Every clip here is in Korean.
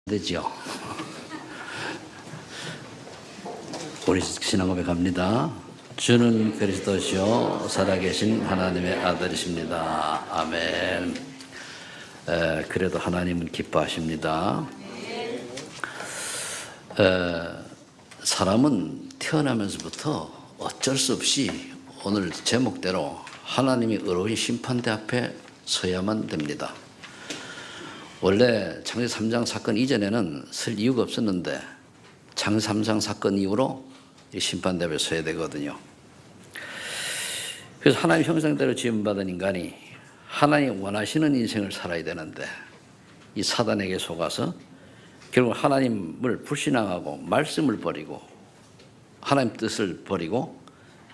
되지요. 우리 신앙 고백합니다. 주는 그리스도시요 살아계신 하나님의 아들이십니다. 아멘. 그래도 하나님은 기뻐하십니다. 사람은 태어나면서부터 어쩔 수 없이 오늘 제목대로 하나님이 의로운 심판대 앞에 서야만 됩니다. 원래 창세기 3장 사건 이전에는 설 이유가 없었는데 창세기 3장 사건 이후로 심판대 앞에 서야 되거든요. 그래서 하나님 형상대로 지음받은 인간이 하나님 원하시는 인생을 살아야 되는데 이 사단에게 속아서 결국 하나님을 불신앙하고 말씀을 버리고 하나님 뜻을 버리고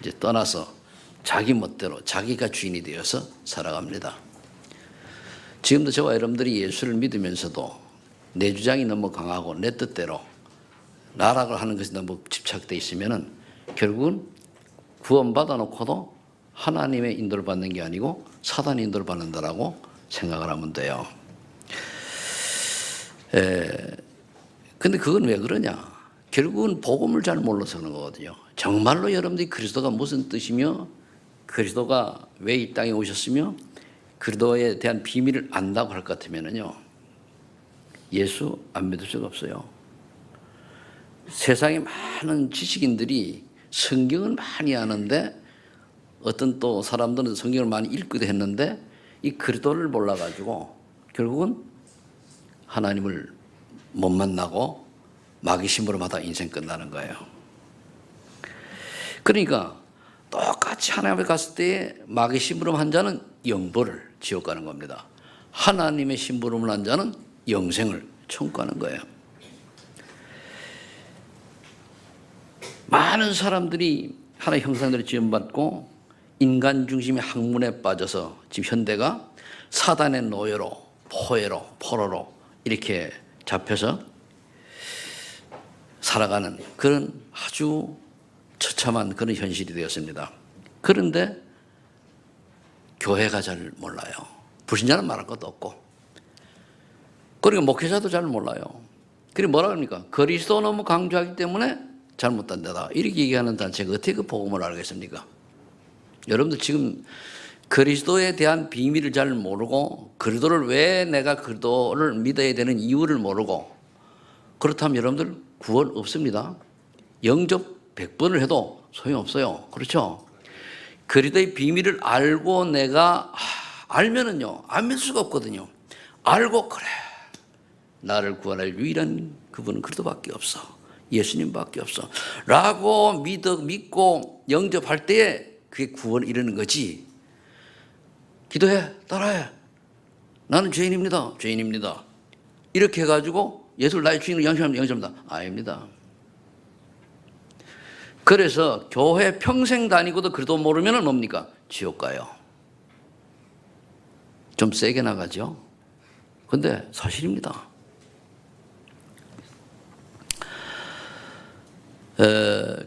이제 떠나서 자기 멋대로 자기가 주인이 되어서 살아갑니다. 지금도 저와 여러분들이 예수를 믿으면서도 내 주장이 너무 강하고 내 뜻대로 나락을 하는 것이 너무 집착되어 있으면 결국은 구원받아 놓고도 하나님의 인도를 받는 게 아니고 사단의 인도를 받는다라고 생각을 하면 돼요. 근데 그건 왜 그러냐? 결국은 복음을 잘 몰라서 그런 거거든요. 정말로 여러분들이 그리스도가 무슨 뜻이며 그리스도가 왜 이 땅에 오셨으며 그리스도에 대한 비밀을 안다고 할 것 같으면요, 예수 안 믿을 수가 없어요. 세상에 많은 지식인들이 성경을 많이 아는데 어떤 또 사람들은 성경을 많이 읽기도 했는데 이 그리스도를 몰라가지고 결국은 하나님을 못 만나고 마귀 심부름하다 인생 끝나는 거예요. 그러니까 똑같이 하나님 앞에 갔을 때 마귀 심부름 한 자는 영벌을 지옥 가는 겁니다. 하나님의 심부름을 한 자는 영생을 천국 가는 거예요. 많은 사람들이 하나의 형상대로 지음받고 인간 중심의 학문에 빠져서 지금 현대가 사단의 노예로 포예로 포로로 이렇게 잡혀서 살아가는 그런 아주 처참한 그런 현실이 되었습니다. 그런데 교회가 잘 몰라요. 불신자는 말할 것도 없고, 그리고 목회자도 잘 몰라요. 그리고 뭐라 합니까? 그리스도 너무 강조하기 때문에 잘못된다 이렇게 얘기하는 단체가 어떻게 그 복음을 알겠습니까? 여러분들 지금 그리스도에 대한 비밀을 잘 모르고 그리스도를 왜 내가 그리스도를 믿어야 되는 이유를 모르고 그렇다면 여러분들 구원 없습니다. 영접 100번을 해도 소용없어요. 그렇죠? 그리스도의 비밀을 알고 내가 알면은요 안 믿을 수가 없거든요. 알고 그래 나를 구원할 유일한 그분은 그리스도밖에 없어, 예수님밖에 없어 라고 믿고 영접할 때에 그게 구원을 이루는 거지. 기도해, 따라해, 나는 죄인입니다 이렇게 해가지고 예수를 나의 주인으로 영접합니다. 아닙니다. 그래서 교회 평생 다니고도 그래도 모르면 뭡니까? 지옥 가요. 좀 세게 나가죠. 근데 사실입니다.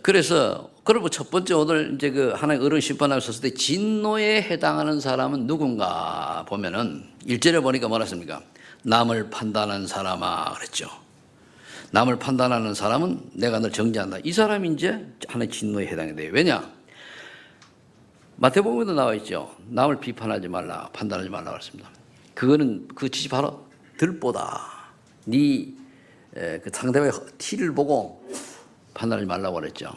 그래서 그리고 첫 번째 오늘 이제 그 하나의 어려운 심판을 섰을 때 진노에 해당하는 사람은 누군가 보면은 1절에 보니까 뭐라 했습니까? 남을 판단하는 사람아 그랬죠. 남을 판단하는 사람은 내가 널 정죄한다. 이 사람이 이제 하나의 진노에 해당이 돼요. 왜냐? 마태복음에도 나와 있죠. 남을 비판하지 말라, 판단하지 말라 그랬습니다. 그거는 그 뜻이 바로 들보다 그 상대방의 티를 보고 판단하지 말라고 그랬죠.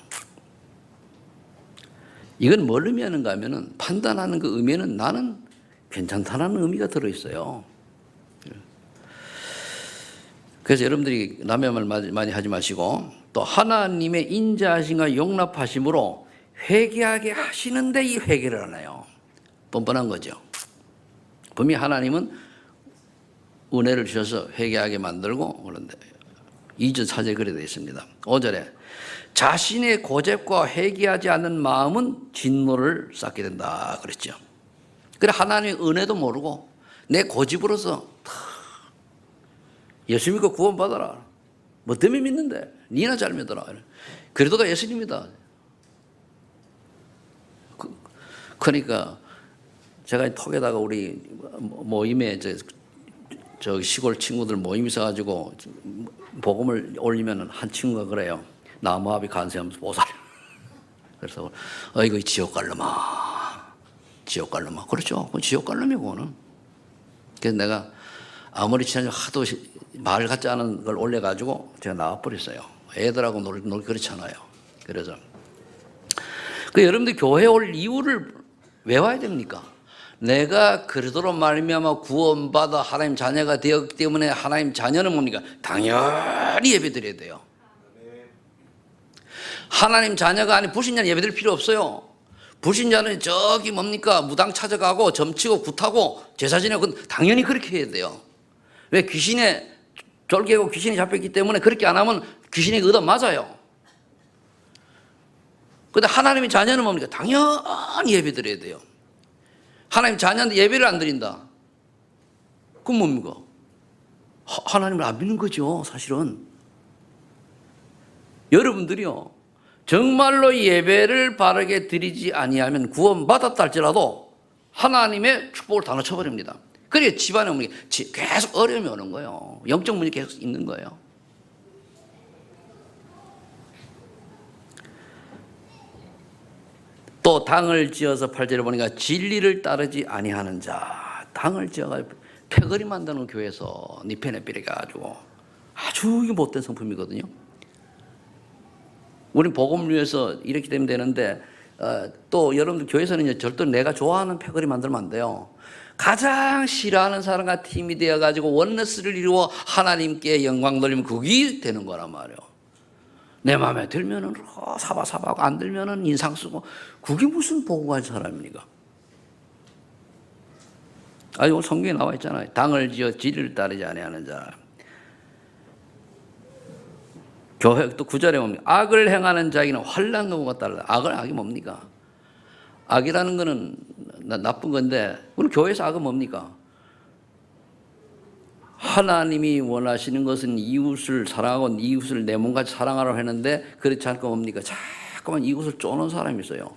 이건 뭘 의미하는가 하면은 판단하는 그 의미에는 나는 괜찮다는 의미가 들어있어요. 그래서 여러분들이 남의 말 많이 하지 마시고 또 하나님의 인자하심과 용납하심으로 회개하게 하시는데 이 회개를 하나요? 뻔뻔한 거죠. 분명히 하나님은 은혜를 주셔서 회개하게 만들고 그런데 2절 4절 그래 되어 있습니다. 5절에 자신의 고집과 회개하지 않는 마음은 진노를 쌓게 된다 그랬죠. 그래 하나님의 은혜도 모르고 내 고집으로서 예수 믿고 구원받아라. 뭐 때문에 믿는데? 니나 잘 믿어라. 그래도가 예수님이다. 그러니까 제가 톡에다가 우리 모임에 저 시골 친구들 모임 있어가지고 복음을 올리면 한 친구가 그래요. 나무아비 간세하면서 보살. 그래서 이거 지옥 갈놈아, 지옥 갈놈아. 그렇죠. 그건 지옥 갈놈이고 그거는. 그래서 내가 아무리 친하지 하도 말 같지 않은 걸 올려가지고 제가 나와버렸어요. 애들하고 놀 그렇잖아요. 그래서 여러분들 교회 올 이유를 왜 와야 됩니까? 내가 그리스도로 말미암아 구원받아 하나님 자녀가 되었기 때문에 하나님 자녀는 뭡니까? 당연히 예배드려야 돼요. 하나님 자녀가 아닌 불신자는 예배드릴 필요 없어요. 불신자는 저기 뭡니까? 무당 찾아가고 점치고 굿하고 제사 지내고 그건 당연히 그렇게 해야 돼요. 왜? 귀신에 쫄개고 귀신이 잡혔기 때문에 그렇게 안 하면 귀신에게 얻어맞아요. 그런데 하나님의 자녀는 뭡니까? 당연히 예배드려야 돼요. 하나님 자녀한테 예배를 안 드린다. 그건 뭡니까? 하나님을 안 믿는 거죠, 사실은. 여러분들이요, 정말로 예배를 바르게 드리지 아니하면 구원받았다 할지라도 하나님의 축복을 다 놓쳐버립니다. 그래서 집안에 오면 계속 어려움이 오는 거예요. 영적 문제 계속 있는 거예요. 또 당을 지어서 8절에 보니까 진리를 따르지 아니하는 자. 당을 지어가지고 패거리 만드는 교회에서 니 편에 삐려가지고 아주 못된 성품이거든요. 우리 복음을 위해서 이렇게 되면 되는데 또 여러분들 교회에서는 이제 절대 내가 좋아하는 패거리 만들면 안 돼요. 가장 싫어하는 사람과 팀이 되어가지고 원너스를 이루어 하나님께 영광 돌리면 그게 되는 거란 말이에요. 내 마음에 들면은 사바사바하고 안 들면은 인상 쓰고 그게 무슨 복음할 사람입니까? 오늘 성경에 나와 있잖아요. 당을 지어 진리를 따르지 아니하는 자. 교회 또 9절에 뭡니까? 악을 행하는 자에게는 환난노가 따르다. 악이 뭡니까? 악이라는 거는 나쁜 건데 우리 교회에서 악은 뭡니까? 하나님이 원하시는 것은 이웃을 사랑하고 이웃을 내 몸같이 사랑하라고 했는데 그렇지 않고 뭡니까? 자꾸만 이웃을 쪼는 사람이 있어요.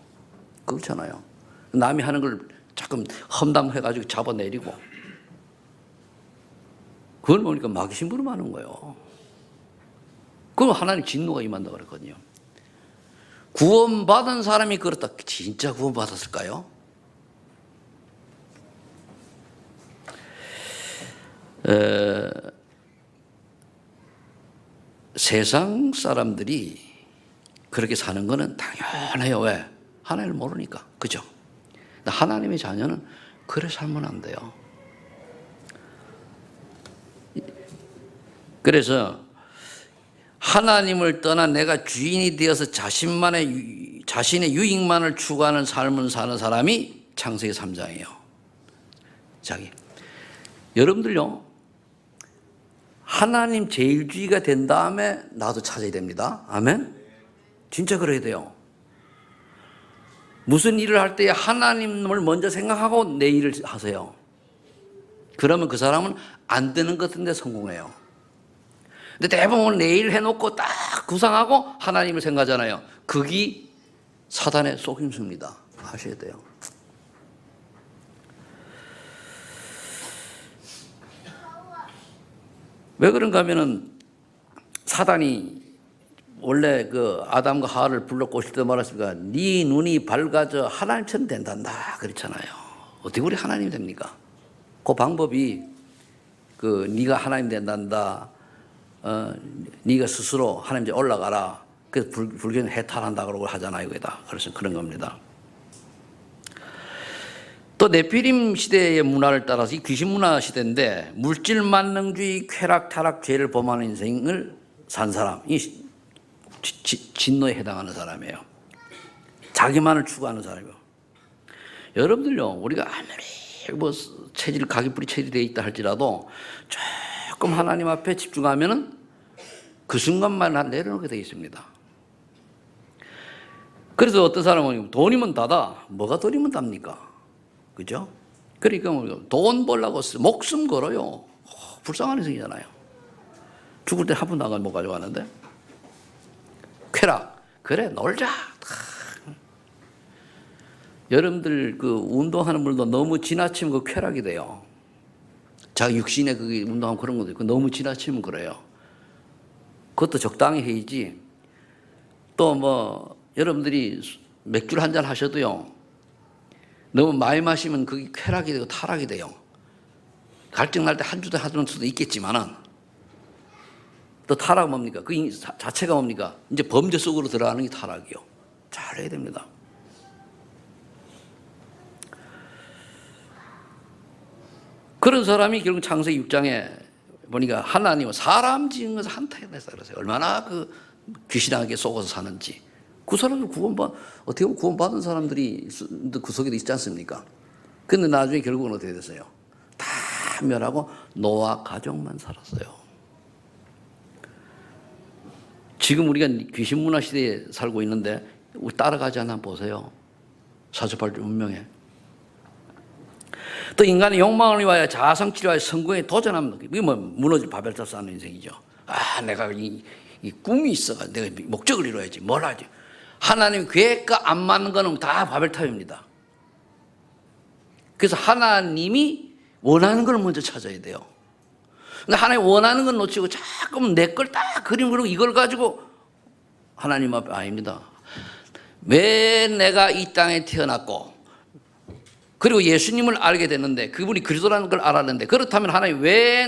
그렇잖아요. 남이 하는 걸 자꾸 험담해가지고 잡아내리고 그걸 보니까 마귀 심부름하는 거예요. 그럼 하나님 진노가 임한다고 그랬거든요. 구원받은 사람이 그렇다. 진짜 구원받았을까요? 세상 사람들이 그렇게 사는 거는 당연해요. 왜? 하나님을 모르니까. 그죠? 하나님의 자녀는 그래 살면 안 돼요. 그래서 하나님을 떠나 내가 주인이 되어서 자신의 유익만을 추구하는 삶을 사는 사람이 창세기 3장이에요. 여러분들요, 하나님 제일주의가 된 다음에 나도 찾아야 됩니다. 아멘? 진짜 그래야 돼요. 무슨 일을 할 때 하나님을 먼저 생각하고 내 일을 하세요. 그러면 그 사람은 안 되는 것 같은데 성공해요. 근데 대부분 내 일 해놓고 딱 구상하고 하나님을 생각하잖아요. 그게 사단의 속임수입니다. 하셔야 돼요. 왜 그런가 하면은 사단이 원래 그 아담과 하와를 불러 꼬실 때 말했습니까? 네 눈이 밝아져 하나님처럼 된단다 그랬잖아요. 어떻게 우리 하나님이 됩니까? 그 방법이 네가 하나님 된단다. 네가 스스로 하나님 이제 올라가라. 그래서 불교는 해탈한다 그러고 하잖아요. 거기다. 그래서 그런 겁니다. 또 네피림 시대의 문화를 따라서 이 귀신 문화 시대인데 물질 만능주의, 쾌락, 타락, 죄를 범하는 인생을 산 사람이 진노에 해당하는 사람이에요. 자기만을 추구하는 사람이에요. 여러분들요, 우리가 아무리 체질, 가기뿌리 체질되어 있다 할지라도 조금 하나님 앞에 집중하면은 그 순간만 내려놓게 되어 있습니다. 그래서 어떤 사람은 돈이면 다다. 뭐가 돈이면 답니까? 그죠? 그러니까 돈 벌려고 목숨 걸어요. 불쌍한 인생이잖아요. 죽을 때 한 푼 나가 못 가져가는데. 쾌락. 그래, 놀자. 여러분들 운동하는 분들도 너무 지나치면 쾌락이 돼요. 자기 육신에 그게 운동하면 그런 것도 있고 너무 지나치면 그래요. 그것도 적당히 해야지. 또 뭐 여러분들이 맥주를 한 잔 하셔도요. 너무 많이 마시면 그게 쾌락이 되고 타락이 돼요. 갈증 날 때 한 주도 하는 수도 있겠지만은 또 타락은 뭡니까? 그 자체가 뭡니까? 이제 범죄 속으로 들어가는 게 타락이요. 잘해야 됩니다. 그런 사람이 결국 창세기 6장에 보니까 하나님은 사람 지은 것을 한타에 내서 그러세요. 얼마나 그 귀신에게 속아서 사는지. 그 사람들 어떻게 보면 구원받은 사람들이 그 속에도 있지 않습니까? 근데 나중에 결국은 어떻게 됐어요? 다 멸하고 노아 가족만 살았어요. 지금 우리가 귀신 문화 시대에 살고 있는데 따라가지 않나 보세요. 사주팔자 운명에. 또 인간의 욕망을 위하여 자아성취를 위하여 성공에 도전하면 이게 뭐 무너질 바벨탑 쌓는 인생이죠. 내가 이 꿈이 있어가 내가 목적을 이루어야지. 뭘 하지? 하나님 계획과 안 맞는 거는 다 바벨탑입니다. 그래서 하나님이 원하는 걸 먼저 찾아야 돼요. 근데 하나님 원하는 건 놓치고 자꾸만 내 걸 딱 그림 그리고 이걸 가지고 하나님 앞에 아닙니다. 왜 내가 이 땅에 태어났고 그리고 예수님을 알게 됐는데 그분이 그리스도라는 걸 알았는데 그렇다면 하나님 왜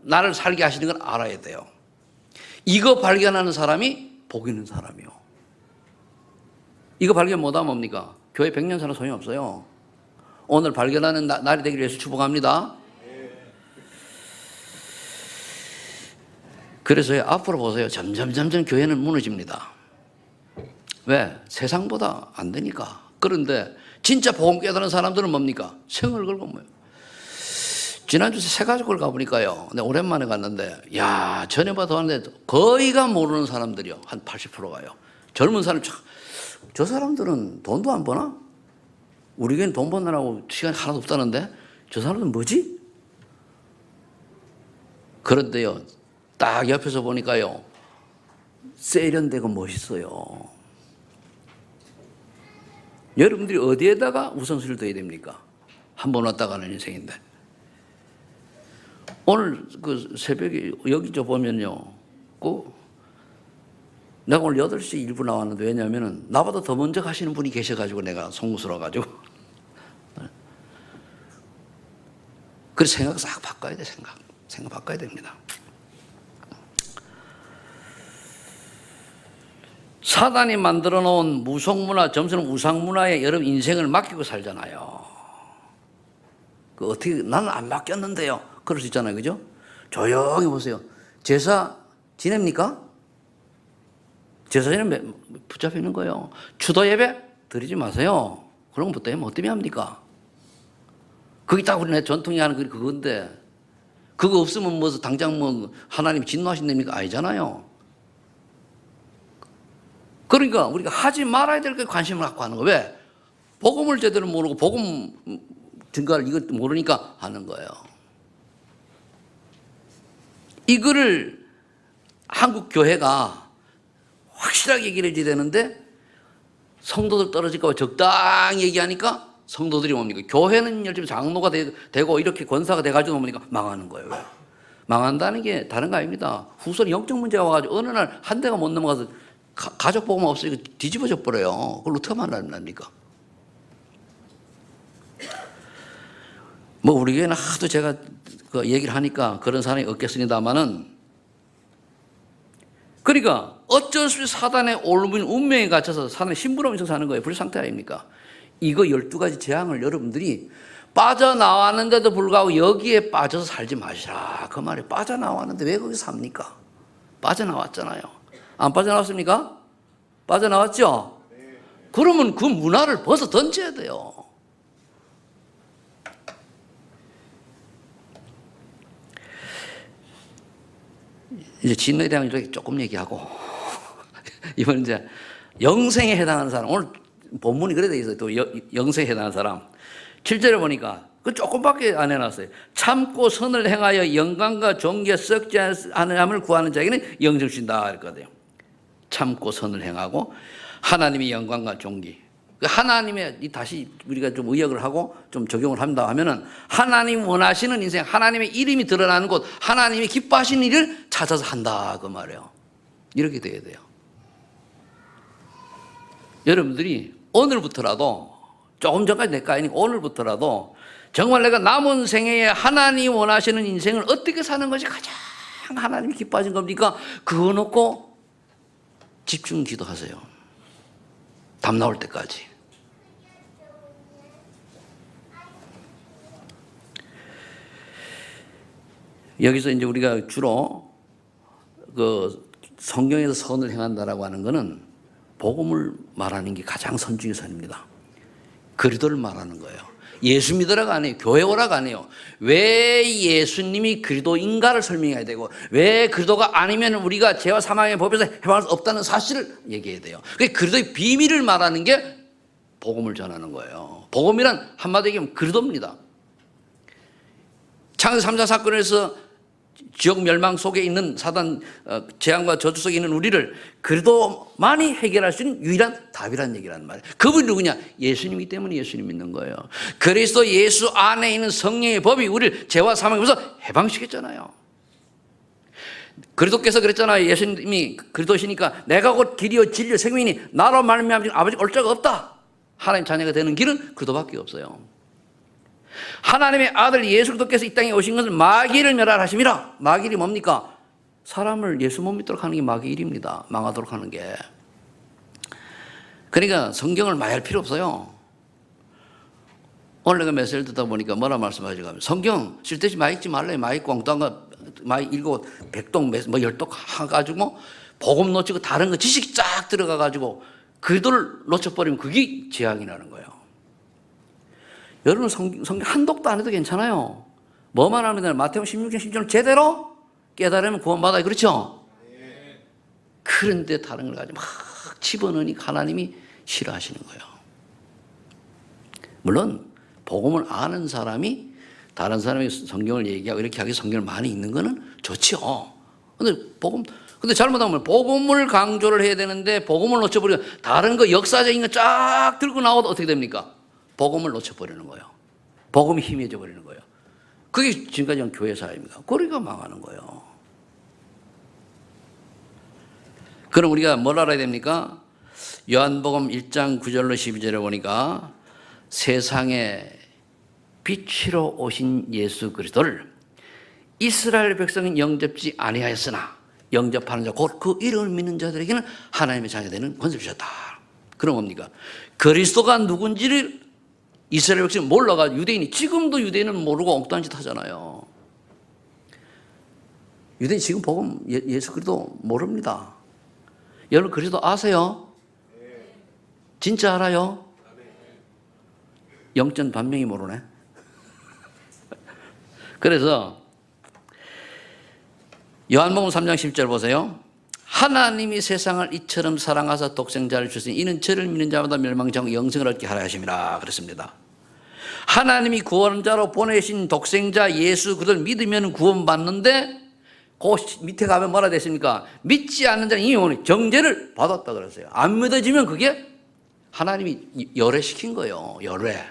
나를 살게 하시는 걸 알아야 돼요. 이거 발견하는 사람이 복 있는 사람이요. 이거 발견 못하면 뭡니까? 교회 100년 살아 소용이 없어요. 오늘 발견하는 날이 되기를 위해서 축복합니다. 그래서 앞으로 보세요. 점점 교회는 무너집니다. 왜? 세상보다 안 되니까. 그런데 진짜 복음 깨달은 사람들은 뭡니까? 생을 걸고 뭐예요? 지난주에 새가족을 가보니까요. 근데 오랜만에 갔는데, 야, 전에 봐도 하는데 거의가 모르는 사람들이요. 한 80%가요. 젊은 사람, 저 사람들은 돈도 안 버나? 우리 교회는 돈 버느라고 시간이 하나도 없다는데, 저 사람들은 뭐지? 그런데요, 딱 옆에서 보니까요, 세련되고 멋있어요. 여러분들이 어디에다가 우선순위를 둬야 됩니까? 한 번 왔다 가는 인생인데. 오늘 그 새벽에 여기 저 보면요. 내가 오늘 8시 일부 나왔는데 왜냐하면 나보다 더 먼저 가시는 분이 계셔가지고 내가 송구스러워가지고. 그래서 생각 싹 바꿔야 돼, 생각 바꿔야 됩니다. 사단이 만들어 놓은 무속문화, 점수는 우상문화에 여러분 인생을 맡기고 살잖아요. 어떻게, 나는 안 맡겼는데요. 그럴 수 있잖아요. 그죠? 조용히 보세요. 제사 지냅니까? 제사 지내면 붙잡혀 있는 거예요. 추도 예배 드리지 마세요. 그런 것부터 뭐 때문에 합니까? 그게 딱 우리네 전통이 하는 그건데, 그거 없으면 뭐 당장 뭐 하나님 진노하신답니까? 아니잖아요. 그러니까 우리가 하지 말아야 될 게 관심을 갖고 하는 거예요. 왜? 복음을 제대로 모르고 복음 증거를 이것 모르니까 하는 거예요. 이거를 한국 교회가 확실하게 얘기를 해줘야 되는데 성도들 떨어질까 봐 적당히 얘기하니까 성도들이 뭡니까? 교회는 열심히 장로가 되고 이렇게 권사가 돼가지고 뭡니까? 망하는 거예요. 왜? 망한다는 게 다른 거 아닙니다. 후손 영적 문제가 와가지고 어느 날 한 대가 못 넘어가서 가족 복음 없으니까 뒤집어져 버려요. 그걸 어떻게 만납니까? 뭐 우리 교회는 하도 제가 그 얘기를 하니까 그런 사람이 없겠습니다만은, 그러니까 어쩔 수 없이 사단의 올무인 운명에 갇혀서 사단의 심부름에서 사는 거예요. 불상태 아닙니까? 이거 12가지 재앙을 여러분들이 빠져나왔는데도 불구하고 여기에 빠져서 살지 마시라. 그 말이 빠져나왔는데 왜 거기 삽니까? 빠져나왔잖아요. 안 빠져나왔습니까? 빠져나왔죠? 그러면 그 문화를 벗어 던져야 돼요. 이제 진노에 대한 조금 얘기하고 이번 이제 영생에 해당하는 사람, 오늘 본문이 그래 돼 있어요. 또 영생에 해당하는 사람 7절에 보니까 그 조금밖에 안 해놨어요. 참고 선을 행하여 영광과 존귀에 썩지 않은 함을 구하는 자에게는 영생 주신다 그랬거든요. 참고 선을 행하고 하나님의 영광과 존귀. 하나님의, 다시 우리가 좀 의역을 하고 좀 적용을 한다 하면은, 하나님 원하시는 인생, 하나님의 이름이 드러나는 곳, 하나님이 기뻐하시는 일을 찾아서 한다 그 말이에요. 이렇게 돼야 돼요. 여러분들이 오늘부터라도, 조금 전까지 내가 아니니까 오늘부터라도 정말 내가 남은 생애에 하나님 원하시는 인생을 어떻게 사는 것이 가장 하나님이 기뻐하신 겁니까? 그거 놓고 집중 기도하세요. 답 나올 때까지. 여기서 이제 우리가 주로 그 성경에서 선을 행한다라고 하는 것은 복음을 말하는 게 가장 선중의 선입니다. 그리스도를 말하는 거예요. 예수 믿으라가 아니에요. 교회 오라가 아니에요. 왜 예수님이 그리스도인가를 설명해야 되고, 왜 그리스도가 아니면 우리가 죄와 사망의 법에서 해방할 수 없다는 사실을 얘기해야 돼요. 그리스도의 비밀을 말하는 게 복음을 전하는 거예요. 복음이란 한마디로 얘기하면 그리스도입니다. 창세 3자 사건에서 지옥 멸망 속에 있는 사단 재앙과 저주 속에 있는 우리를 그리스도만이 해결할 수 있는 유일한 답이라는 얘기란 말이에요. 그분이 누구냐? 예수님이기 때문에 예수님 믿는 거예요. 그리스도 예수 안에 있는 성령의 법이 우리를 죄와 사망에서 해방시켰잖아요. 그리스도께서 그랬잖아요. 예수님이 그리스도시니까 내가 곧 길이요 진리요 생명이니 나로 말미암아 아버지가 올 자가 없다. 하나님 자녀가 되는 길은 그리스도밖에 없어요. 하나님의 아들 예수 그리스도께서 이 땅에 오신 것은 마귀를 멸하심이라. 마귀이 뭡니까? 사람을 예수 못 믿도록 하는 게 마귀 일입니다. 망하도록 하는 게. 그러니까 성경을 많이 할 필요 없어요. 오늘 내가 메시지를 듣다 보니까 뭐라 말씀하시고, 성경 쓸데없이 많이 읽지 말래. 많이 읽고 엉뚱한 많이 읽고 백동 뭐 열독 해가지고 복음 놓치고 다른 거 지식이 쫙 들어가가지고 그들을 놓쳐버리면 그게 재앙이라는 거예요. 여러분 성경 한독도 안 해도 괜찮아요. 뭐만 하면 되나? 마태복음 16장 10절을 제대로 깨달으면 구원받아요. 그렇죠? 그런데 다른 걸 가지고 막 집어넣으니 하나님이 싫어하시는 거예요. 물론 복음을 아는 사람이 다른 사람이 성경을 얘기하고 이렇게 하기 성경을 많이 읽는 거는 좋죠. 근데 잘못하면 복음을 강조를 해야 되는데 복음을 놓쳐버리면 다른 거 역사적인 거 쫙 들고 나와도 어떻게 됩니까? 복음을 놓쳐버리는 거예요. 복음이 희미해져 버리는 거예요. 그게 지금까지 한 교회 사회입니다. 거리가 망하는 거예요. 그럼 우리가 뭘 알아야 됩니까? 요한복음 1장 9절로 12절에 보니까 세상에 빛으로 오신 예수 그리스도를 이스라엘 백성은 영접지 아니하였으나 영접하는 자 곧 그 이름을 믿는 자들에게는 하나님의 자녀가 되는 권세를 주셨다. 그럼 뭡니까? 그리스도가 누군지를 이스라엘 백성이 몰라가지고 유대인이, 지금도 유대인은 모르고 엉뚱한 짓 하잖아요. 유대인 지금 복음 예수 그리스도 모릅니다. 여러분 그리스도 아세요? 진짜 알아요? 영전 반명이 모르네. 그래서 요한복음 3장 10절 보세요. 하나님이 세상을 이처럼 사랑하사 독생자를 주시니 이는 저를 믿는 자마다 멸망치 않고 영생을 얻게 하려 하심이라 그랬습니다. 하나님이 구원자로 보내신 독생자 예수 그를 믿으면 구원받는데 그 밑에 가면 뭐라 됐습니까? 믿지 않는 자는 이미 정죄를 받았다 그랬어요. 안 믿어지면 그게 하나님이 열애시킨 거예요. 열애.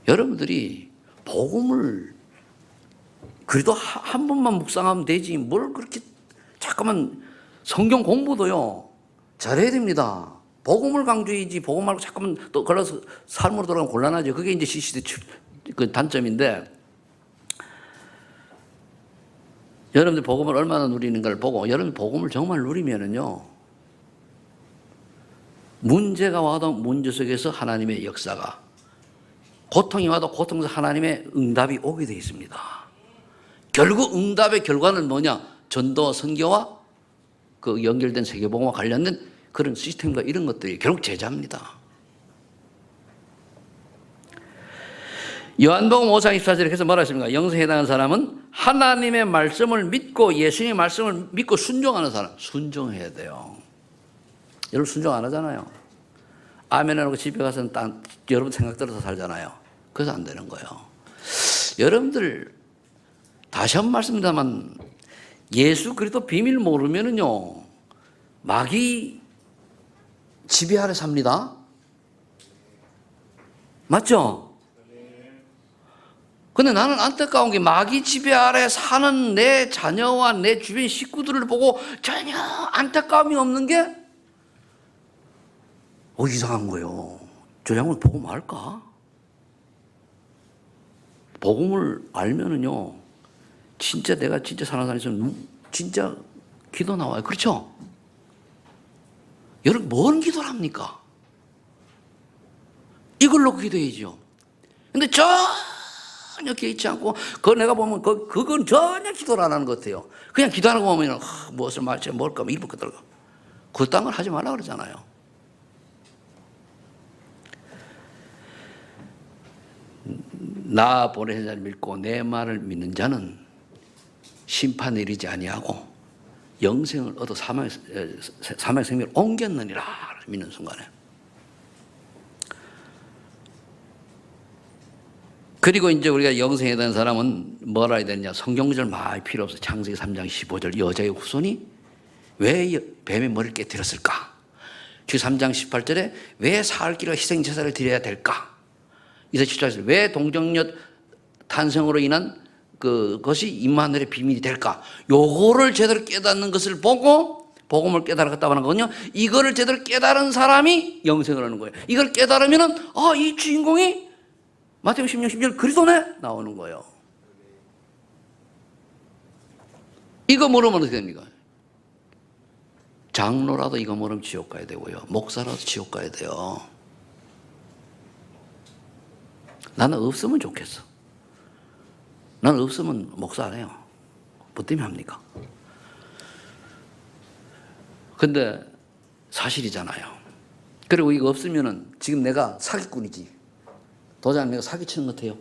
여러분들이 복음을 그래도 한 번만 묵상하면 되지 뭘 그렇게 잠깐만. 성경 공부도요 잘해야 됩니다. 복음을 강조해야지 복음 말고 잠깐만 또 걸러서 삶으로 돌아가면 곤란하죠. 그게 이제 시시대 그 단점인데, 여러분들 복음을 얼마나 누리는가를 보고 여러분 복음을 정말 누리면은요 문제가 와도 문제 속에서 하나님의 역사가, 고통이 와도 고통 속에서 하나님의 응답이 오게 되어 있습니다. 결국 응답의 결과는 뭐냐? 전도 선교와 그 연결된 세계복음과 관련된 그런 시스템과 이런 것들이 결국 제자입니다. 요한복음 5장 24절에 그래서 뭐라 했습니까? 영생에 해당하는 사람은 하나님의 말씀을 믿고 예수님의 말씀을 믿고 순종하는 사람. 순종해야 돼요. 여러분 순종 안 하잖아요. 아멘 하고 집에 가서는 여러분 생각대로 살잖아요. 그래서 안 되는 거예요. 여러분들 다시 한 번 말씀드리자면 예수 그리스도 비밀 모르면은요 마귀 지배 아래 삽니다. 맞죠? 근데 나는 안타까운 게 마귀 지배 아래 사는 내 자녀와 내 주변 식구들을 보고 전혀 안타까움이 없는 게 이상한 거예요. 저 양반 복음 알까? 복음을 알면은요, 진짜 내가 진짜 사는 사람에서 진짜 기도 나와요. 그렇죠? 여러분, 뭔 기도를 합니까? 이걸 놓고 기도해야죠. 근데 전혀 개의치 않고, 내가 보면 그건 전혀 기도를 안 하는 것 같아요. 그냥 기도하는 거 보면, 무엇을 말지, 뭘까, 이런 것 들어가. 그딴 걸 하지 말라 그러잖아요. 나 보내신 자를 믿고 내 말을 믿는 자는 심판에 이르지 아니하고 영생을 얻어 사망의 생명을 옮겼느니라 믿는 순간에. 그리고 이제 우리가 영생에 대한 사람은 뭐라 해야 되느냐, 성경구절 많이 필요 없어. 창세기 3장 15절 여자의 후손이 왜 뱀의 머리를 깨뜨렸을까? 주 3장 18절에 왜 사흘기로 희생제사를 드려야 될까? 이제 17절에 왜 동정녀 탄생으로 인한 그것이 임마누엘의 비밀이 될까? 요거를 제대로 깨닫는 것을 보고 복음을 깨달았다고 하는 거거든요. 이거를 제대로 깨달은 사람이 영생을 하는 거예요. 이걸 깨달으면은 이 주인공이 마태복음 16, 10절 그리스도네 나오는 거예요. 이거 모르면 어떻게 됩니까? 장로라도 이거 모르면 지옥 가야 되고요. 목사라도 지옥 가야 돼요. 나는 없으면 좋겠어. 나는 없으면 목사 안 해요. 뭐 때문에 합니까? 근데 사실이잖아요. 그리고 이거 없으면은 지금 내가 사기꾼이지. 도장 내가 사기치는 것 같아요.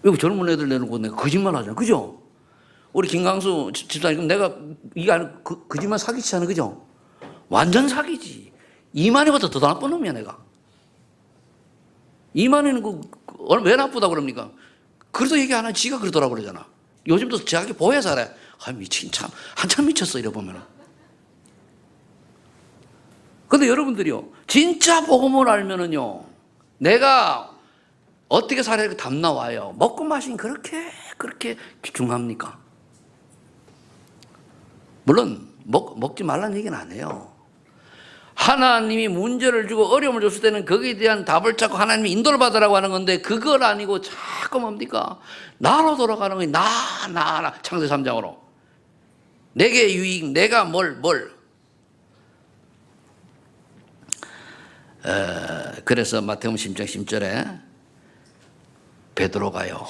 이거 젊은 애들 내놓고 내가 거짓말 하잖아. 그죠? 우리 김강수 집사님, 내가 이게 아니 거짓말 사기치잖아. 그죠? 완전 사기지. 이만희보다 더 나쁜 놈이야, 내가. 이만희는 왜 나쁘다고 그럽니까? 그래서 얘기 안 하지. 지가 그러더라고 그러잖아. 요즘도 자기 보여 잘해. 미친 참. 한참 미쳤어, 이래 보면은. 근데 여러분들이요, 진짜 복음을 알면은요, 내가 어떻게 살아야 할 답 나와요. 먹고 마시긴 그렇게 중합니까? 물론, 먹지 말라는 얘기는 안 해요. 하나님이 문제를 주고 어려움을 줬을 때는 거기에 대한 답을 찾고 하나님이 인도를 받으라고 하는 건데, 그걸 아니고 자꾸 뭡니까? 나로 돌아가는 거예요. 나. 창세기 3장으로. 내게 유익, 내가 뭘. 그래서 마태복음 16장 10절에 베드로가요.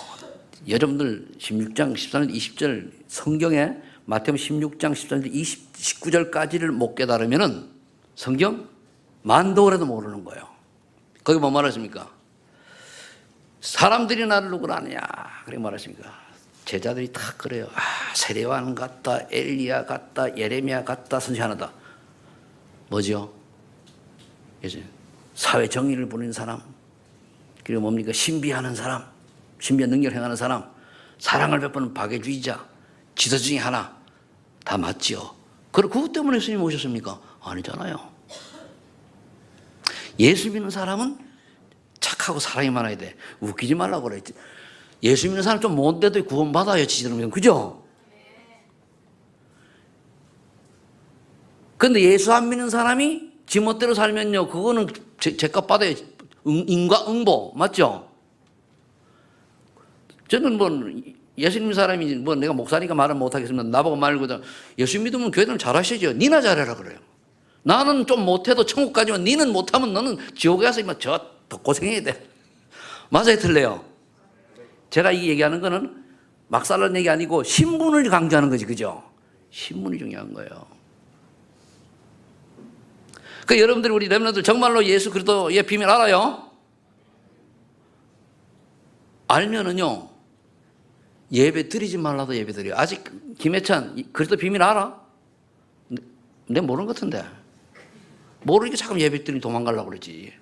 여러분들 16장 13절 20절 성경에 마태복음 16장 13절 19절까지를 못 깨달으면은 성경 만도라도 모르는 거예요. 거기 뭐 말하십니까? 사람들이 나를 누구라 하느냐 그렇게 말하십니까? 제자들이 다 그래요. 세례요한 같다, 엘리야 같다, 예레미야 같다, 선지 하나다. 뭐죠? 이제 사회 정의를 부리는 사람, 그리고 뭡니까? 신비하는 사람, 신비한 능력을 행하는 사람, 사랑을 베푸는 박애주의자, 지도 중에 하나. 다 맞지요. 그것 때문에 예수님 오셨습니까? 아니잖아요. 예수 믿는 사람은 착하고 사랑이 많아야 돼. 웃기지 말라고 그랬지. 예수 믿는 사람 좀 못돼도 구원받아요, 지들은. 그죠? 근데 예수 안 믿는 사람이 지멋대로 살면요, 그거는 죄값 받아요. 인과응보. 맞죠? 저는 예수 믿는 사람이 내가 목사니까 말은 못하겠습니다. 나보고 말고 예수 믿으면 교회는 잘하시죠. 니나 잘해라 그래요. 나는 좀 못해도 천국 가지만 니는 못하면 너는 지옥에 가서 더 고생해야 돼. 맞아요, 틀려요? 제가 이 얘기하는 거는 막 살라는 얘기 아니고 신분을 강조하는 거지, 그죠? 신분이 중요한 거예요. 여러분들이 우리 렘넌트들 정말로 예수 그리스도의 비밀 알아요? 알면은요, 예배 드리지 말라도 예배 드려요. 아직 김혜찬 그리스도 비밀 알아? 내가 모르는 것 같은데. 모르니까 자꾸 예배 드리니 도망가려고 그러지.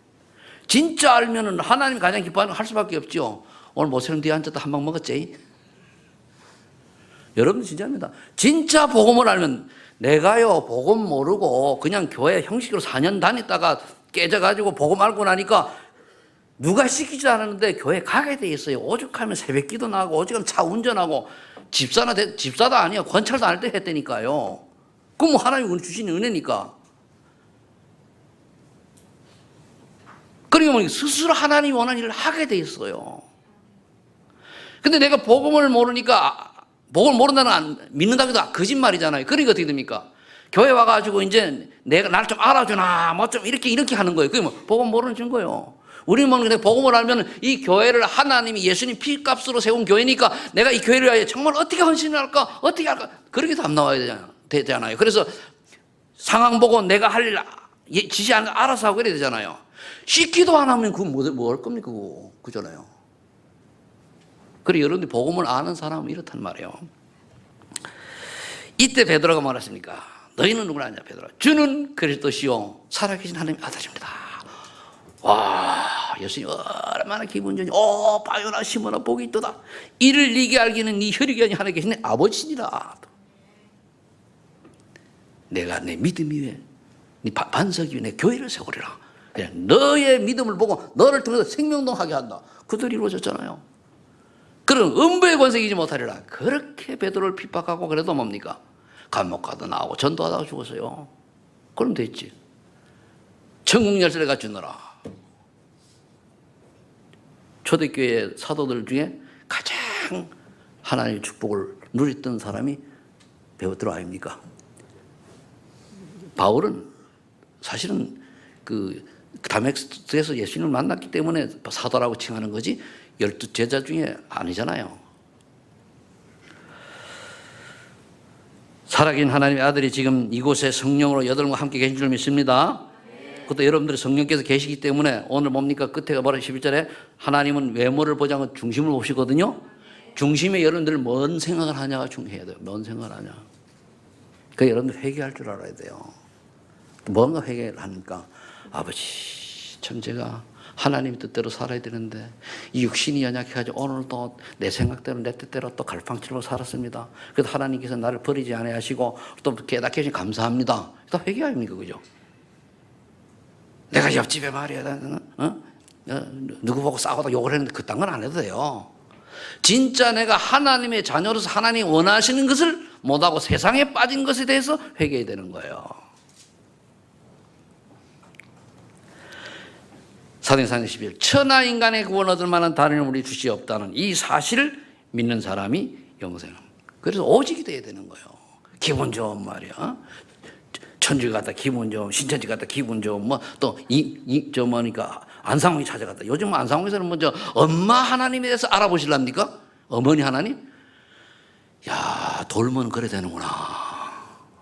진짜 알면은 하나님이 가장 기뻐하는 거 할 수밖에 없죠. 오늘 모처럼 뒤에 앉았다 한 방 먹었지? 여러분 진짜입니다. 진짜 복음을 알면 내가요 복음 모르고 그냥 교회 형식으로 4년 다녔다가 깨져가지고 복음 알고 나니까 누가 시키지 않았는데 교회 가게 돼 있어요. 오죽하면 새벽기도 나고 오죽하면 차 운전하고 집사도 아니야. 권찰도 안 할 때 했다니까요. 그럼 뭐 하나님이 주신 은혜니까. 그러니까 스스로 하나님이 원하는 일을 하게 돼 있어요. 근데 내가 복음을 모르니까 복음을 모른다는 믿는다고도 거짓말이잖아요. 그러니까 어떻게 됩니까? 교회 와가지고 이제 내가 날 좀 알아주나 뭐 좀 이렇게 하는 거예요. 그게 뭐 복음 모르는 증거예요. 우리는 근데 복음을 알면 이 교회를 하나님이 예수님 피값으로 세운 교회니까 내가 이 교회를 위하여 정말 어떻게 헌신을 할까? 어떻게 할까? 그렇게 답 나와야 되잖아요. 그래서 상황 보고 내가 할 일 지시하는 거 알아서 하고 그래야 되잖아요. 시키도 안 하면 그건 뭐 할 겁니까? 그잖아요. 그래 여러분들 복음을 아는 사람은 이렇단 말이에요. 이때 베드로가 말했습니까? 너희는 누구나 아냐 베드로. 주는 그리스도시요 살아계신 하나님의 아들입니다. 와 예수님 얼마나 기분 좋니. 바요나 시모나 복이 있도다. 이를 네게 알기는 네 혈육이 하나 계신 내 아버지니라. 내가 내 믿음 위에 네 반석 위에 내 교회를 세우리라. 그냥 너의 믿음을 보고 너를 통해서 생명동하게 한다. 그들이 이루어졌잖아요. 그런 음부의 권세이지 못하리라. 그렇게 베드로를 핍박하고 그래도 뭡니까? 감옥 가도 나오고 전도하다가 죽었어요. 그럼 됐지. 천국 열쇠를 갖추느라. 초대교회 사도들 중에 가장 하나님의 축복을 누렸던 사람이 베드로 아닙니까? 바울은 사실은 그 다메섹에서 예수님을 만났기 때문에 사도라고 칭하는 거지 12 제자 중에 아니잖아요. 살아계신 하나님의 아들이 지금 이곳에 성령으로 여덟과 함께 계신 줄 믿습니다. 그것도 여러분들이 성령께서 계시기 때문에 오늘 뭡니까? 끝에가 뭐라 11절에 하나님은 외모를 보지 않고 중심을 보시거든요. 중심에 여러분들 뭔 생각을 하냐가 중요해야 돼요. 뭔 생각을 하냐. 그 여러분들 회개할 줄 알아야 돼요. 뭔가 회개를 하니까 아버지 참 제가 하나님 뜻대로 살아야 되는데 이 육신이 연약해가지고 오늘도 내 생각대로 내 뜻대로 또 갈팡질로 살았습니다. 그래도 하나님께서 나를 버리지 않으시고 또 깨닫게 해주신 감사합니다. 다 회개 아닙니까? 그죠? 내가 옆집에 말이야 누구 보고 싸우다 욕을 했는데 그딴 건 안 해도 돼요. 진짜 내가 하나님의 자녀로서 하나님이 원하시는 것을 못하고 세상에 빠진 것에 대해서 회개해야 되는 거예요. 사도행전 11 천하 인간의 구원 얻을 만한 다른 우리 주시옵다는 이 사실을 믿는 사람이 영생. 그래서 오직이 돼야 되는 거예요. 기분 좋은 말이야. 천주교 갔다 기분 좋은, 신천지 갔다 기분 좋은, 저 뭐니까 안상홍이 찾아갔다. 요즘 안상홍에서는 먼저 엄마 하나님에 대해서 알아보실랍니까? 어머니 하나님? 야 돌면 그래 되는구나.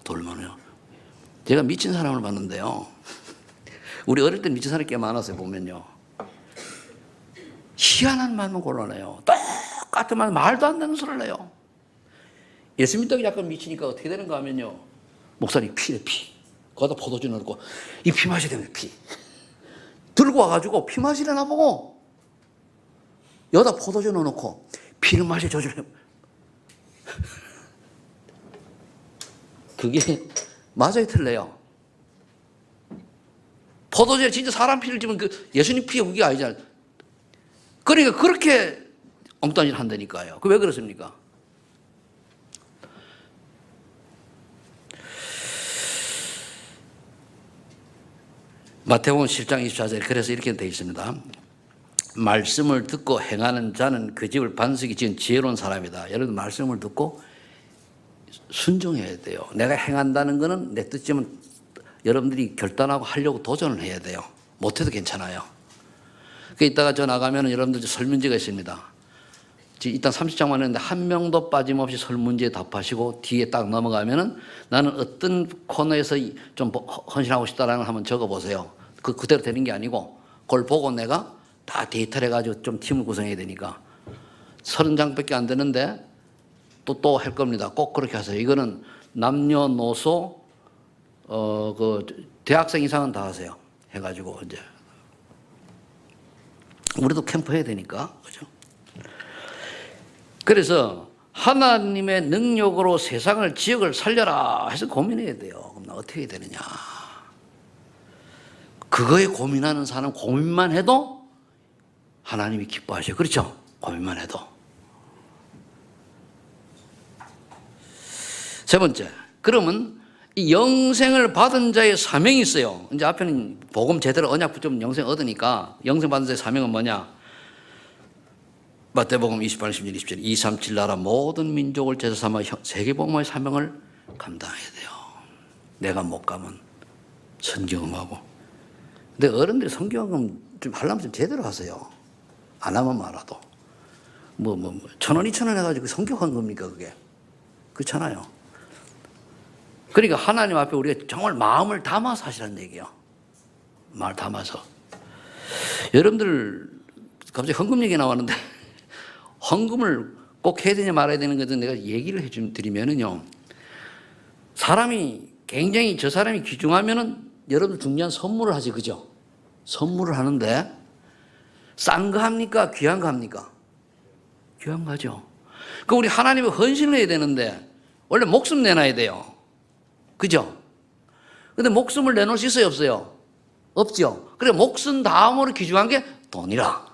돌면요. 제가 미친 사람을 봤는데요. 우리 어릴 때 미친 사람이 꽤 많았어요. 보면요. 희한한 말만 골라내요. 똑같은 말도 안 되는 소리를 내요. 예수 믿다가 약간 미치니까 어떻게 되는가 하면요. 목사님 피래 피. 거기다 포도주 넣고 이 피 마셔야 됩니다. 피. 들고 와가지고 피 마시려나 보고 여기다 포도주 넣어놓고 피를 마셔 줘주래요. 그게 맞아요 틀려요. 포도주에 진짜 사람 피를 지면 그 예수님 피가 그게 아니잖아요. 그러니까 그렇게 엉뚱한 일을 한다니까요. 그 왜 그렇습니까? 마태복음 10장 24절에 그래서 이렇게 되어 있습니다. 말씀을 듣고 행하는 자는 그 집을 반석이 지은 지혜로운 사람이다. 여러분 말씀을 듣고 순종해야 돼요. 내가 행한다는 것은 내 뜻이면 여러분들이 결단하고 하려고 도전을 해야 돼요. 못해도 괜찮아요. 그 이따가 저 나가면 여러분들 설문지가 있습니다. 일단 30장만 했는데 한 명도 빠짐없이 설문지에 답하시고 뒤에 딱 넘어가면은 나는 어떤 코너에서 좀 헌신하고 싶다라는 걸 한번 적어보세요. 그대로 되는 게 아니고 그걸 보고 내가 다 데이터를 해가지고 좀 팀을 구성해야 되니까 30장밖에 안 되는데 또 할 겁니다. 꼭 그렇게 하세요. 이거는 남녀노소 대학생 이상은 다 하세요. 해가지고 이제 우리도 캠프 해야 되니까 그죠? 그래서 하나님의 능력으로 세상을, 지역을 살려라 해서 고민해야 돼요. 그럼 나 어떻게 해야 되느냐. 그거에 고민하는 사람, 고민만 해도 하나님이 기뻐하셔요. 그렇죠? 고민만 해도. 세 번째, 그러면 이 영생을 받은 자의 사명이 있어요. 이제 앞에는 복음 제대로 언약 붙으면 영생 얻으니까 영생 받은 자의 사명은 뭐냐? 마태복음 28, 16, 27 237 나라 모든 민족을 제자 삼아 세계복음의 사명을 감당해야 돼요. 내가 못 가면 선경험하고. 근데 어른들이 선경험 좀 하려면 좀 제대로 하세요. 안 하면 말아도. 1,000원, 2,000원 해가지고 선교한 겁니까, 그게? 그렇잖아요. 그러니까 하나님 앞에 우리가 정말 마음을 담아서 하시라는 얘기예요. 마음을 담아서. 여러분들, 갑자기 헌금 얘기 나왔는데, 헌금을 꼭 해야 되냐 말아야 되는 것은 내가 얘기를 해드리면은요, 사람이 굉장히 저 사람이 귀중하면은 여러분들 중요한 선물을 하지, 그죠? 선물을 하는데, 싼 거 합니까? 귀한 거 합니까? 귀한 거죠. 그 우리 하나님의 헌신을 해야 되는데, 원래 목숨 내놔야 돼요. 그죠? 근데 목숨을 내놓을 수 있어요, 없어요? 없죠. 그래, 목숨 다음으로 귀중한 게 돈이라.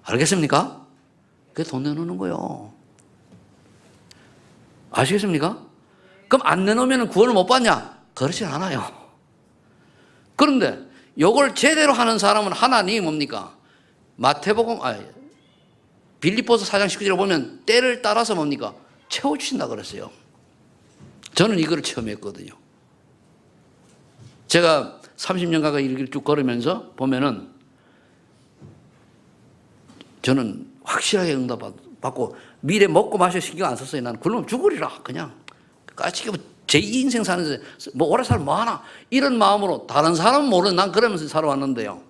알겠습니까? 그게 돈 내놓는 거예요. 아시겠습니까? 그럼 안 내놓으면 구원을 못 받냐? 그렇지 않아요. 그런데 이걸 제대로 하는 사람은 하나님이 뭡니까? 빌립보서 4장 19절에 보면 때를 따라서 뭡니까? 채워주신다 그랬어요. 저는 이걸 체험했거든요. 제가 30년 가까이 이렇게 쭉 걸으면서 보면은 저는 확실하게 응답받고 미래 먹고 마셔 신경 안 썼어요. 나는 굶으면 죽으리라. 그냥 까치게 제 인생 사는데 뭐 오래 살면 뭐하나 이런 마음으로 다른 사람은 모르는 난 그러면서 살아왔는데요.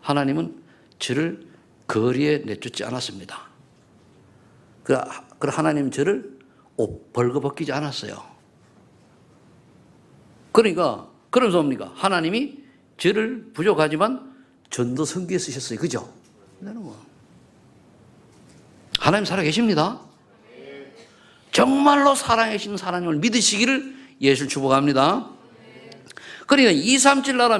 하나님은 저를 거리에 내쫓지 않았습니다. 그래 하나님은 저를 옷 벌거벗기지 않았어요. 그러니까 그러면서 뭡니까? 하나님이 저를 부족하지만 전도 선교에 쓰셨어요. 그죠? 하나님 살아계십니다. 정말로 살아계신 하나님을 믿으시기를 예수를 축복합니다. 그러니까 237 나라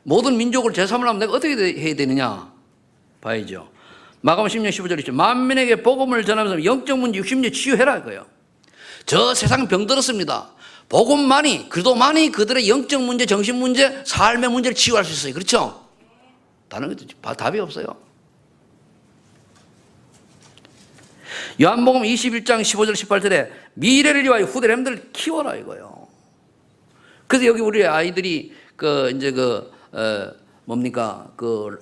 모든 민족을 제3을 하면 내가 어떻게 해야 되느냐 봐야죠. 마가복음 10년 15절 있죠. 만민에게 복음을 전하면서 영적 문제 60년 치유해라 이거예요. 저 세상 병들었습니다. 복음만이 그들의 영적 문제, 정신 문제, 삶의 문제를 치유할 수 있어요. 그렇죠? 다른 것도 답이 없어요. 요한복음 21장 15절 18절에 미래를 위하여 후대람들을 키워라 이거예요. 그래서 여기 우리 아이들이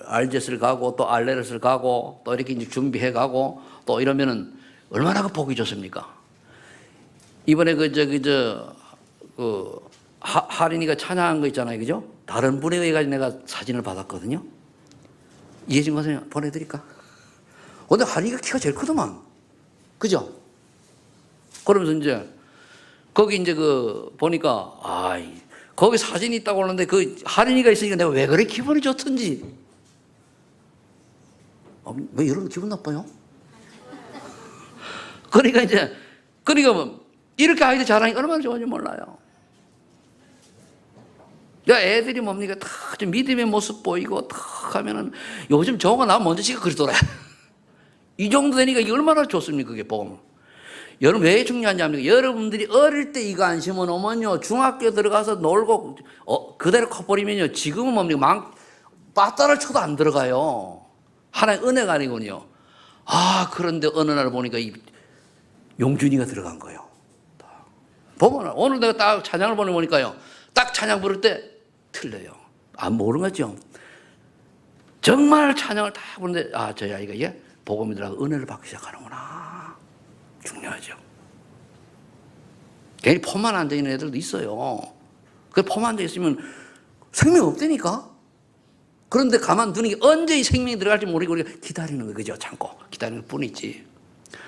알젯을 가고 또 알레르스를 가고 또 이렇게 이제 준비해 가고 또 이러면은 얼마나 그 복이 좋습니까? 이번에 하린이가 찬양한 거 있잖아요. 그죠? 다른 분에 의해 가지고 내가 사진을 받았거든요. 이해진 것을 보내드릴까? 근데 하린이가 키가 제일 크더만. 그죠? 그러면서 이제 거기 이제 보니까 거기 사진이 있다고 하는데 그 하린이가 있으니까 내가 왜 그래 기분이 좋던지. 왜 이러면 기분 나빠요? 그러니까 이렇게 아이들 자랑이 얼마나 좋은지 몰라요. 애들이 뭡니까? 다 좀 믿음의 모습 보이고 탁 하면은 요즘 정화 나 먼저 지가 그러더라. 이 정도 되니까 이게 얼마나 좋습니까? 그게 보면. 여러분 왜 중요한지 압니까? 여러분들이 어릴 때 이거 안 심어놓으면요 중학교 들어가서 놀고 그대로 커버리면요 지금은 뭡니까? 빠따를 쳐도 안 들어가요. 하나의 은혜가 아니군요. 그런데 어느 날 보니까 이 용준이가 들어간 거예요. 보면 오늘 내가 딱 찬양을 보니까요 딱 찬양 부를 때 틀려요. 모르는 거죠. 정말 찬양을 딱 부르는데 저 아이가 이게 복음이 들어가서 은혜를 받기 시작하는구나. 중요하죠. 괜히 폼만 앉아있는 애들도 있어요. 그 폼 앉아있으면 생명 없다니까. 그런데 가만두는 게 언제 이 생명이 들어갈지 모르고 우리가 기다리는 거예요. 그죠? 참고 기다리는 것 뿐이지.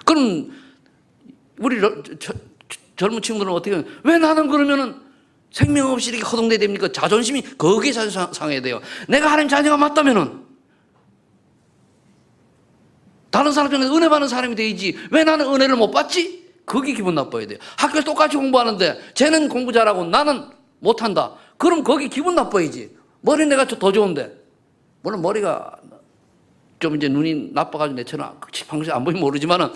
그럼 우리 젊은 친구들은 어떻게 해요? 왜 나는 그러면은 생명 없이 이렇게 허둥대야 됩니까? 자존심이 거기에 상해야 돼요. 내가 하나님 자녀가 맞다면은 다른 사람 중에 은혜 받는 사람이 되야지. 왜 나는 은혜를 못 받지? 그게 기분 나빠야 돼요. 학교에서 똑같이 공부하는데 쟤는 공부 잘하고 나는 못한다. 그럼 거기 기분 나빠야지. 머리 내가 더 좋은데. 물론 머리가 좀 이제 눈이 나빠가지고 내처럼 방금 안 보이면 모르지만은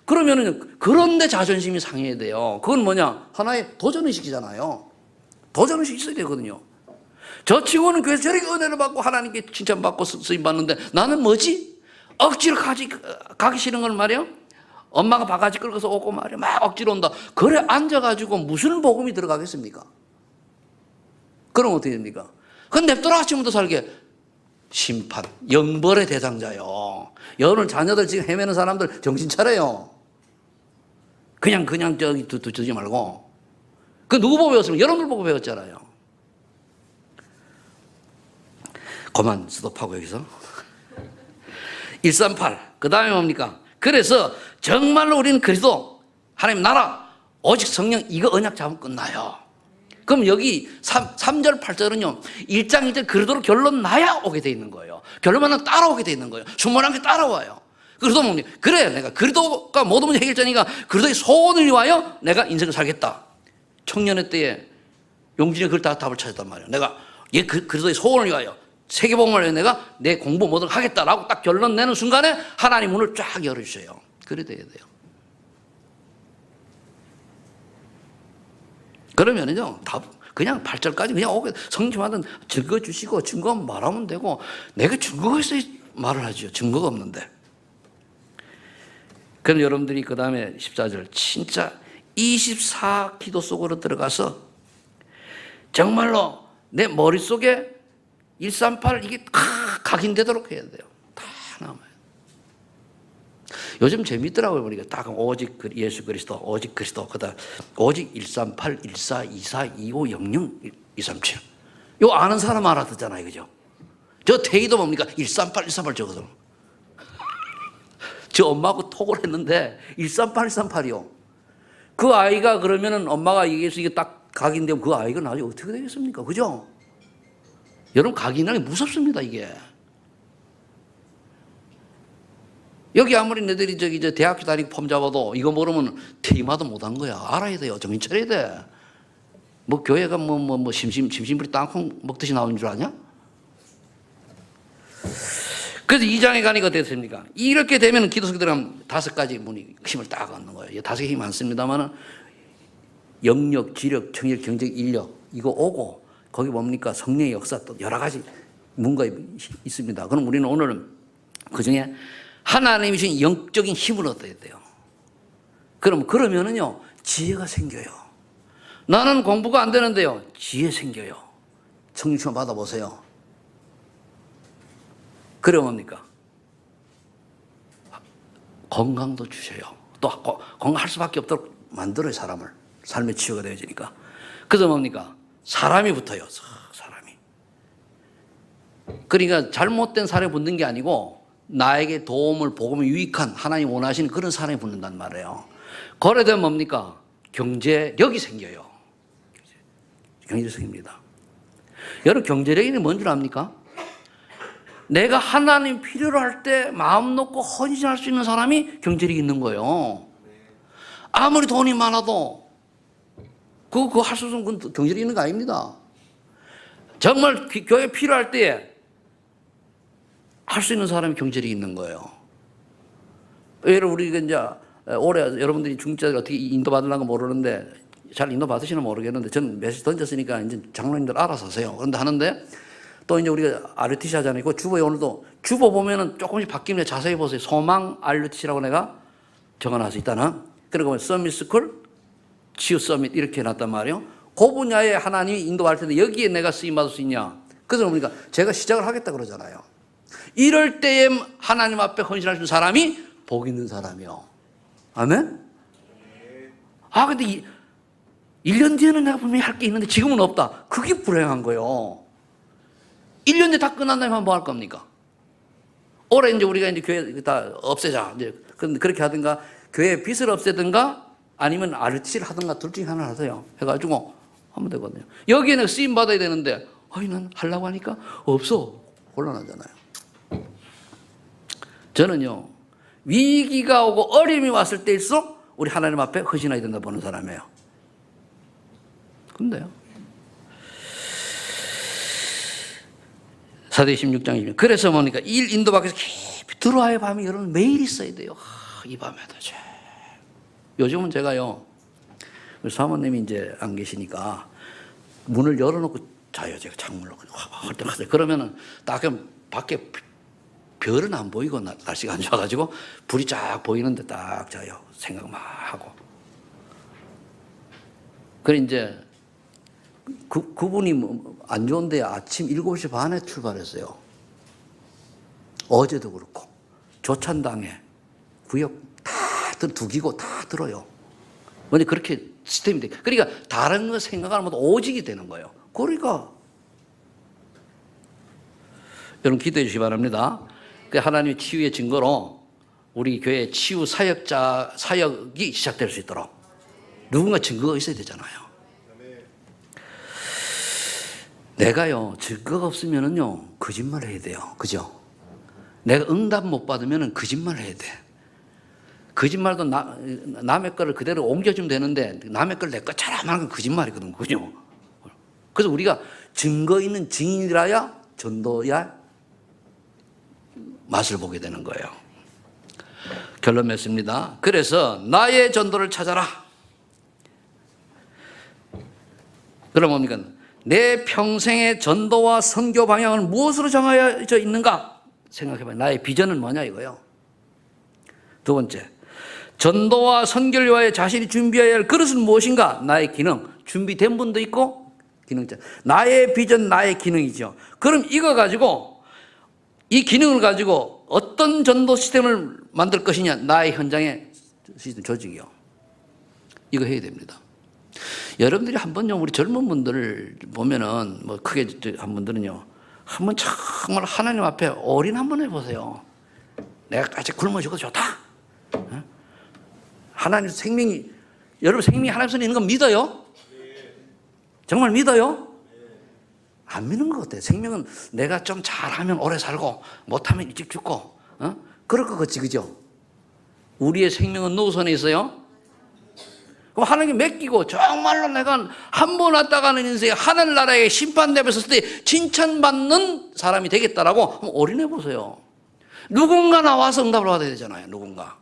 그러면은 그런데 자존심이 상해야 돼요. 그건 뭐냐? 하나의 도전의식이잖아요. 도전의식이 있어야 되거든요. 저 친구는 교회에서 저렇게 은혜를 받고 하나님께 칭찬받고 쓰임 받는데 나는 뭐지? 억지로 가기 싫은 걸 말이에요. 엄마가 바가지 끌고서 오고 말이에요. 막 억지로 온다. 그래 앉아가지고 무슨 복음이 들어가겠습니까? 그럼 어떻게 됩니까? 그건 냅둬라 아침부터 살게. 심판, 영벌의 대상자요. 여러분 자녀들 지금 헤매는 사람들 정신 차려요. 그냥 저기 두지 말고. 그 누구 보고 배웠습니까? 여러분들 보고 배웠잖아요. 그만 스톱하고 여기서 138. 그 다음에 뭡니까? 그래서 정말로 우리는 그리스도 하나님 나라 오직 성령 이거 언약 잡으면 끝나요. 그럼 여기 3절 8절은요 1장 2절 그리스도로 결론 나야 오게 돼 있는 거예요. 결론만 따라오게 돼 있는 거예요. 수모난 게 따라와요. 그래서 뭡니까? 그래 내가 그리스도가 모든 문제 해결자니까 그리스도의 소원을 위하여 내가 인생을 살겠다. 청년의 때에 용진이 그걸 다 답을 찾았단 말이에요. 내가 그리스도의 소원을 위하여 세계복음을 위해 내가 내 공부 뭐든 하겠다라고 딱 결론 내는 순간에 하나님 문을 쫙 열어주셔요. 그래 돼야 돼요. 그러면은요, 그냥 8절까지 그냥 오게 성취하든 증거 주시고 증거 말하면 되고 내가 증거가 있어야 말을 하죠. 증거가 없는데. 그럼 여러분들이 그 다음에 14절 진짜 24기도 속으로 들어가서 정말로 내 머릿속에 138 이게 각인되도록 해야 돼요. 다 남아요. 요즘 재밌더라고요. 보니까 딱 오직 예수 그리스도, 오직 그리스도, 그다음 오직 138, 14, 24, 25, 00, 237. 이거 아는 사람 알아듣잖아요, 그죠? 저 태희도 뭡니까? 138, 138 저거든. 저 엄마하고 톡을 했는데 138, 138이요. 그 아이가 그러면은 엄마가 얘기해서 이게 딱 각인되면 그 아이가 나중에 어떻게 되겠습니까, 그죠? 여러분 각인하기 무섭습니다, 이게. 여기 아무리 너희들이 저 대학교 다니고 폼 잡아도 이거 모르면 퇴임하도 못한 거야. 알아야 돼요. 정신 차려야 돼. 뭐 교회가 심심풀이 땅콩 먹듯이 나오는 줄 아냐? 그래서 2장에 가니까 어떻게 됐습니까? 이렇게 되면 기도 속에 들어가면 5가지 문이 힘을 딱 얻는 거예요. 5개 힘이 많습니다만은 영력, 지력, 청력, 경제적, 인력 이거 오고 거기 뭡니까? 성령의 역사 또 여러 가지 뭔가 있습니다. 그럼 우리는 오늘은 그 중에 하나님이 주신 영적인 힘을 얻어야 돼요. 그러면은요, 지혜가 생겨요. 나는 공부가 안 되는데요, 지혜 생겨요. 성령 충만 받아보세요. 그래 뭡니까? 건강도 주셔요. 또 건강할 수밖에 없도록 만들어요, 사람을. 삶의 치유가 되어지니까. 그래서 뭡니까? 사람이 붙어요, 사람이. 그러니까 잘못된 사람이 붙는 게 아니고 나에게 도움을 복음을 유익한 하나님 원하시는 그런 사람이 붙는단 말이에요. 그래 되면 뭡니까? 경제력이 생겨요. 경제력이 생깁니다. 여러분 경제력이 뭔 줄 압니까? 내가 하나님 필요로 할 때 마음 놓고 헌신할 수 있는 사람이 경제력이 있는 거예요. 아무리 돈이 많아도 그거 할 수 없는 건 경제력이 있는 거 아닙니다. 정말 교회 필요할 때에 할 수 있는 사람이 경제력이 있는 거예요. 여러분 우리가 이제 올해 여러분들이 중직자들 어떻게 인도받으려고 모르는데 잘 인도받으시나 모르겠는데 저는 메시지 던졌으니까 이제 장로님들 알아서 하세요. 그런데 하는데 또 이제 우리가 RUTC 하잖아요. 그 주보에 오늘도 주보 보면은 조금씩 바뀌면 자세히 보세요. 소망 RUTC라고 내가 적어놨어 있다는. 그리고 서밋 스쿨, 치유 서밋 이렇게 해놨단 말이에요. 그 분야에 하나님이 인도할 텐데 여기에 내가 쓰임받을 수 있냐. 그래서 그러니까 제가 시작을 하겠다 그러잖아요. 이럴 때에 하나님 앞에 헌신할 수 있는 사람이 복 있는 사람이요. 아멘? 아, 근데 1년 뒤에는 내가 분명히 할 게 있는데 지금은 없다. 그게 불행한 거예요. 1년 뒤에 다 끝난다면 뭐 할 겁니까? 올해 이제 우리가 이제 교회 다 없애자. 이제 그렇게 하든가, 교회 빚을 없애든가, 아니면 RTC를 하든가 둘 중에 하나를 하세요. 해가지고 하면 되거든요. 여기에는 쓰임 받아야 되는데, 난 하려고 하니까 없어. 곤란하잖아요. 저는요, 위기가 오고 어려움이 왔을 때일수록 우리 하나님 앞에 헌신해야 된다 보는 사람이에요. 근데요. 사도행전 16장이면 그래서 보니까 일 인도 밖에서 깊이 들어와야 밤이 여러분 매일 있어야 돼요. 이 밤에도 요즘은 제가요, 우리 사모님이 이제 안 계시니까 문을 열어놓고 자요. 제가 창문으로 헐떡하세요. 그러면은 딱 밖에 별은 안 보이고 날씨가 안 좋아가지고 불이 쫙 보이는데 딱 자요. 생각 막 하고. 그래 이제 그분이 안 좋은데 아침 7시 반에 출발했어요. 어제도 그렇고 조찬당에 구역 다 두기고 다 들어요. 근데 그렇게 시스템이 돼. 그러니까 다른 거 생각하는 것도 오직이 되는 거예요. 그러니까 여러분 기도해 주시기 바랍니다. 하나님의 치유의 증거로 우리 교회 치유 사역이 시작될 수 있도록 누군가 증거가 있어야 되잖아요. 내가요 증거가 없으면은요 거짓말 해야 돼요. 그죠? 내가 응답 못 받으면은 거짓말 해야 돼. 거짓말도 남의 거를 그대로 옮겨주면 되는데 남의 걸 내 것처럼 하는 건 거짓말이거든. 그죠? 그래서 우리가 증거 있는 증인이라야 전도야 맛을 보게 되는 거예요. 결론 맺습니다. 그래서 나의 전도를 찾아라. 그럼 뭡니까? 내 평생의 전도와 선교 방향을 무엇으로 정하여져 있는가? 생각해봐요. 나의 비전은 뭐냐 이거요. 두 번째, 전도와 선교를 위하여 자신이 준비해야 할 그릇은 무엇인가? 나의 기능. 준비된 분도 있고 기능자. 나의 비전, 나의 기능이죠. 그럼 이거 가지고 이 기능을 가지고 어떤 전도 시스템을 만들 것이냐? 나의 현장의 시스템 조직이요. 이거 해야 됩니다. 여러분들이 한번요 우리 젊은 분들을 보면은 뭐 크게 한 분들은요 한번 정말 하나님 앞에 올인 한번 해보세요. 내가 같이 굶어 죽어도 좋다. 하나님 생명이 여러분 생명이 하나님 손에 있는 거 믿어요? 정말 믿어요? 안 믿는 것 같아요. 생명은 내가 좀 잘하면 오래 살고 못하면 일찍 죽고 그럴 것 같지 그죠? 우리의 생명은 누구 손에 있어요? 그럼 하나님께 맡기고 정말로 내가 한 번 왔다가는 인생에 하늘 나라에 심판대 앞에 섰을 때 칭찬받는 사람이 되겠다라고 한번 올인해 보세요. 누군가 나와서 응답을 받아야 되잖아요. 누군가.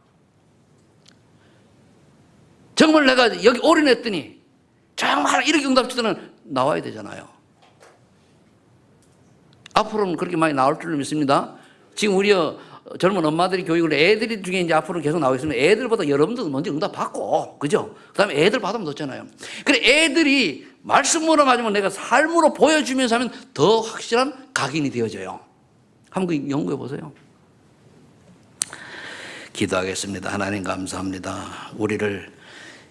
정말 내가 여기 올인했더니 정말 이렇게 응답 주더는 나와야 되잖아요. 앞으로는 그렇게 많이 나올 줄로 믿습니다. 지금 우리 젊은 엄마들이 교육을 애들이 중에 이제 앞으로 계속 나오고 있으면 애들보다 여러분들도 먼저 응답 받고, 그죠? 그 다음에 애들 받으면 좋잖아요. 그래, 애들이 말씀으로 맞으면 내가 삶으로 보여주면서 하면 더 확실한 각인이 되어져요. 한번 연구해 보세요. 기도하겠습니다. 하나님 감사합니다. 우리를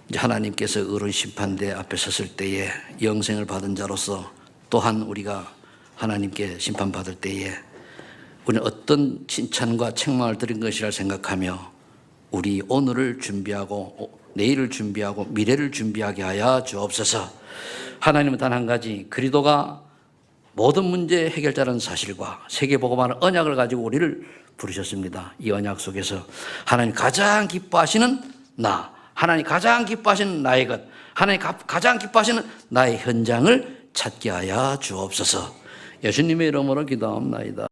이제 하나님께서 의로운 심판대 앞에 섰을 때에 영생을 받은 자로서 또한 우리가 하나님께 심판받을 때에 우리는 어떤 칭찬과 책망을 드린 것이라 생각하며 우리 오늘을 준비하고 내일을 준비하고 미래를 준비하게 하여 주옵소서. 하나님은 단 한 가지 그리스도가 모든 문제 해결자라는 사실과 세계복음화는 언약을 가지고 우리를 부르셨습니다. 이 언약 속에서 하나님 가장 기뻐하시는 나, 하나님 가장 기뻐하시는 나의 것, 하나님 가장 기뻐하시는 나의 현장을 찾게 하여 주옵소서. 예수님의 이름으로 기도합니다.